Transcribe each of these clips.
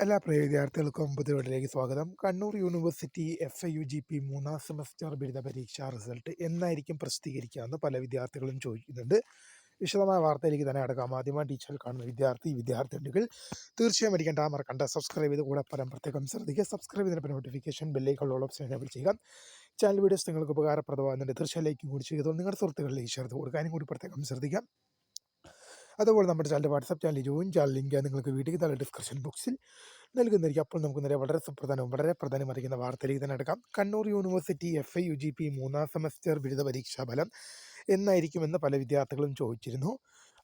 എല്ലാ പ്രിയ വിദ്യാർത്ഥികൾക്കും പുതിയവീഡിയോയിലേക്ക് സ്വാഗതം. കണ്ണൂർ യൂണിവേഴ്സിറ്റി FIUGP മൂന്നാം സെമസ്റ്റർ ബിരുദ പരീക്ഷാ റിസൾട്ട് എന്നായിരിക്കും പ്രസിദ്ധീകരിക്കുക എന്ന് പല വിദ്യാർത്ഥികളും ചോദിക്കുന്നുണ്ട്. വിശദമായ വാർത്തയിലേക്ക് തന്നെ അടക്കാം. ആദ്യമായി ടീച്ചർ കാണുന്ന വിദ്യാർത്ഥിനികൾ തീർച്ചയായും അടിക്കേണ്ട മറക്കണ്ട സബ്സ്ക്രൈബ് ചെയ്ത് കൂടെ പരം പ്രത്യേകം ശ്രദ്ധിക്കുക. സബ്സ്ക്രൈബ് ചെയ്തതിന് നോട്ടിഫിക്കേഷൻ ബെല്ലേക്കുള്ള ഓപ്ഷൻ എനേബിൾ ചെയ്യുക. ചാനൽ വീഡിയോസ് നിങ്ങൾക്ക് ഉപകാരപ്രദമാകുന്നുണ്ട്. തീർച്ചയായും ലൈക്കും കൂടി ചെയ്തോ നിങ്ങളുടെ സുഹൃത്തുക്കളിലേക്ക് ഷെയർ ചെയ്ത് കൊടുക്കാനും കൂടി പ്രത്യേകം ശ്രദ്ധിക്കാം. അതുപോലെ നമ്മുടെ channel WhatsApp channel join channel link നിങ്ങൾക്ക് വീഡിയോയ്ക്ക് താഴെ ഡിസ്ക്രിപ്ഷൻ ബോക്സിൽ നൽകുന്നതായിരിക്കും. അപ്പോൾ നമുക്ക് നേരെ വളരെ പ്രധാനമറിയുന്ന വാർത്തയിലേക്ക് തന്നെ എടുക്കാം. കണ്ണൂർ യൂണിവേഴ്സിറ്റി FIUGP മൂന്നാം സെമസ്റ്റർ ബിരുദ പരീക്ഷാ ഫലം എന്നായിരിക്കുമെന്ന് പല വിദ്യാർത്ഥികളും ചോദിച്ചിരുന്നു.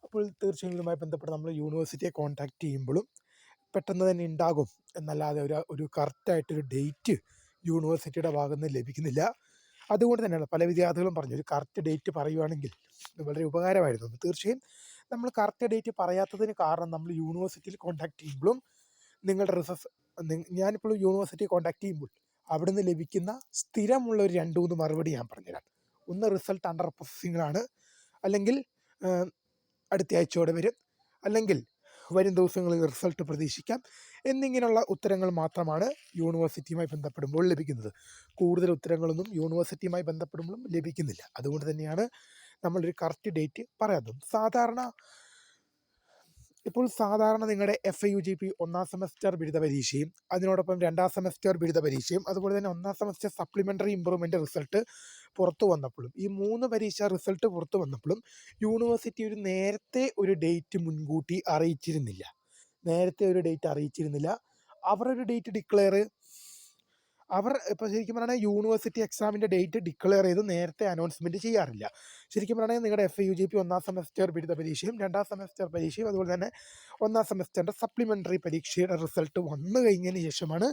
അപ്പോൾ തീർച്ചയായും ഇതുമായി ബന്ധപ്പെട്ട് നമ്മൾ യൂണിവേഴ്സിറ്റിയെ കോൺടാക്ട് ചെയ്യുമ്പോഴും പെട്ടെന്ന് തന്നെ ഉണ്ടാകും എന്നല്ലാതെ ഒരു കറക്റ്റായിട്ടൊരു ഡേറ്റ് യൂണിവേഴ്സിറ്റിയുടെ ഭാഗത്ത് നിന്ന് ലഭിക്കുന്നില്ല. അതുകൊണ്ട് തന്നെയാണ് പല വിദ്യാർത്ഥികളും പറഞ്ഞു ഒരു കറക്റ്റ് ഡേറ്റ് പറയുവാണെങ്കിൽ വളരെ ഉപകാരമായിരുന്നു. തീർച്ചയായും നമ്മൾ കറക്റ്റ് ഡേറ്റ് പറയാത്തതിന് കാരണം നമ്മൾ യൂണിവേഴ്സിറ്റിയിൽ കോൺടാക്ട് ചെയ്യുമ്പോഴും നിങ്ങളുടെ ഞാനിപ്പോൾ യൂണിവേഴ്സിറ്റിയെ കോൺടാക്ട് ചെയ്യുമ്പോൾ അവിടെ നിന്ന് ലഭിക്കുന്ന സ്ഥിരമുള്ള ഒരു 2-3 മറുപടി ഞാൻ പറഞ്ഞുതരാം. ഒന്ന് റിസൾട്ട് അണ്ടർ പ്രോസസ്സിങ്ങിലാണ്, അല്ലെങ്കിൽ അടുത്ത ആഴ്ചയോടെ വരും, അല്ലെങ്കിൽ വരും ദിവസങ്ങളിൽ റിസൾട്ട് പ്രതീക്ഷിക്കാം എന്നിങ്ങനെയുള്ള ഉത്തരങ്ങൾ മാത്രമാണ് യൂണിവേഴ്സിറ്റിയുമായി ബന്ധപ്പെടുമ്പോൾ ലഭിക്കുന്നത്. കൂടുതൽ ഉത്തരങ്ങളൊന്നും യൂണിവേഴ്സിറ്റിയുമായി ബന്ധപ്പെടുമ്പോഴും ലഭിക്കുന്നില്ല. അതുകൊണ്ട് തന്നെയാണ് നമ്മളൊരു കറക്റ്റ് ഡേറ്റ് പറയാത്തത്. സാധാരണ നിങ്ങളുടെ FIUGP ഒന്നാം സെമസ്റ്റർ ബിരുദ പരീക്ഷയും അതിനോടൊപ്പം രണ്ടാം സെമസ്റ്റർ ബിരുദ പരീക്ഷയും അതുപോലെ തന്നെ ഒന്നാം സെമസ്റ്റർ സപ്ലിമെൻ്ററി ഇമ്പ്രൂവ്മെൻ്റ് റിസൾട്ട് പുറത്തു വന്നപ്പോഴും ഈ 3 പരീക്ഷ റിസൾട്ട് പുറത്തു വന്നപ്പോഴും യൂണിവേഴ്സിറ്റി നേരത്തെ ഒരു ഡേറ്റ് മുൻകൂട്ടി അറിയിച്ചിരുന്നില്ല. അവരൊരു ഡേറ്റ് അവർ ഇപ്പോൾ ശരിക്കും പറയുകയാണെങ്കിൽ യൂണിവേഴ്സിറ്റി എക്സാമിൻ്റെ ഡേറ്റ് ഡിക്ലെയർ ചെയ്ത് നേരത്തെ അനൗൺസ്മെൻറ്റ് ചെയ്യാറില്ല. ശരിക്കും പറയുകയാണെങ്കിൽ നിങ്ങളുടെ FIUGP ഒന്നാം സെമസ്റ്റർ ബിരുദ പരീക്ഷയും രണ്ടാം സെമസ്റ്റർ പരീക്ഷയും അതുപോലെ തന്നെ ഒന്നാം സെമസ്റ്ററിൻ്റെ സപ്ലിമെൻ്ററി പരീക്ഷയുടെ റിസൾട്ട് വന്നു കഴിഞ്ഞതിന് ശേഷമാണ്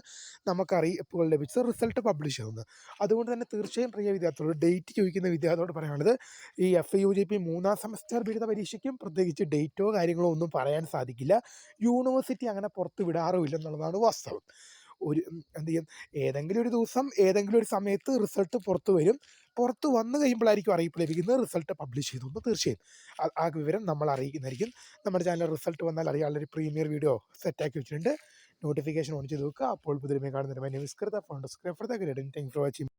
നമുക്ക് അറിയിപ്പുകൾ ലഭിച്ചത്, റിസൾട്ട് പബ്ലിഷ് ചെയ്യുന്നത്. അതുകൊണ്ട് തന്നെ തീർച്ചയായും പ്രിയ വിദ്യാർത്ഥികളോട് ഡേറ്റ് ചോദിക്കുന്ന വിദ്യാർത്ഥികളോട് പറയാനുള്ളത് ഈ FIUGP മൂന്നാം സെമസ്റ്റർ ബിരുദ പരീക്ഷയ്ക്കും പ്രത്യേകിച്ച് ഡേറ്റോ കാര്യങ്ങളോ ഒന്നും പറയാൻ സാധിക്കില്ല. യൂണിവേഴ്സിറ്റി അങ്ങനെ പുറത്ത് വിടാറുമില്ലെന്നുള്ളതാണ് വാസ്തവം. എന്ത് ചെയ്യും, ഏതെങ്കിലും ഒരു ദിവസം ഏതെങ്കിലും ഒരു സമയത്ത് റിസൾട്ട് പുറത്ത് വന്നു കഴിയുമ്പോഴായിരിക്കും അറിയിപ്പ് ലഭിക്കുന്നത് റിസൾട്ട് പബ്ലിഷ് ചെയ്തു. തീർച്ചയായും ആ വിവരം നമ്മൾ അറിയിക്കുന്നതായിരിക്കും. നമ്മുടെ ചാനൽ റിസൾട്ട് വന്നാൽ അറിയാനുള്ളൊരു പ്രീമിയർ വീഡിയോ സെറ്റാക്കി വെച്ചിട്ടുണ്ട്. നോട്ടിഫിക്കേഷൻ ഓൺ ചെയ്ത് വെക്കുക. അപ്പോൾ പുതിയ കാണുന്നതിന് phone subscribe for the grading. Thank for watching.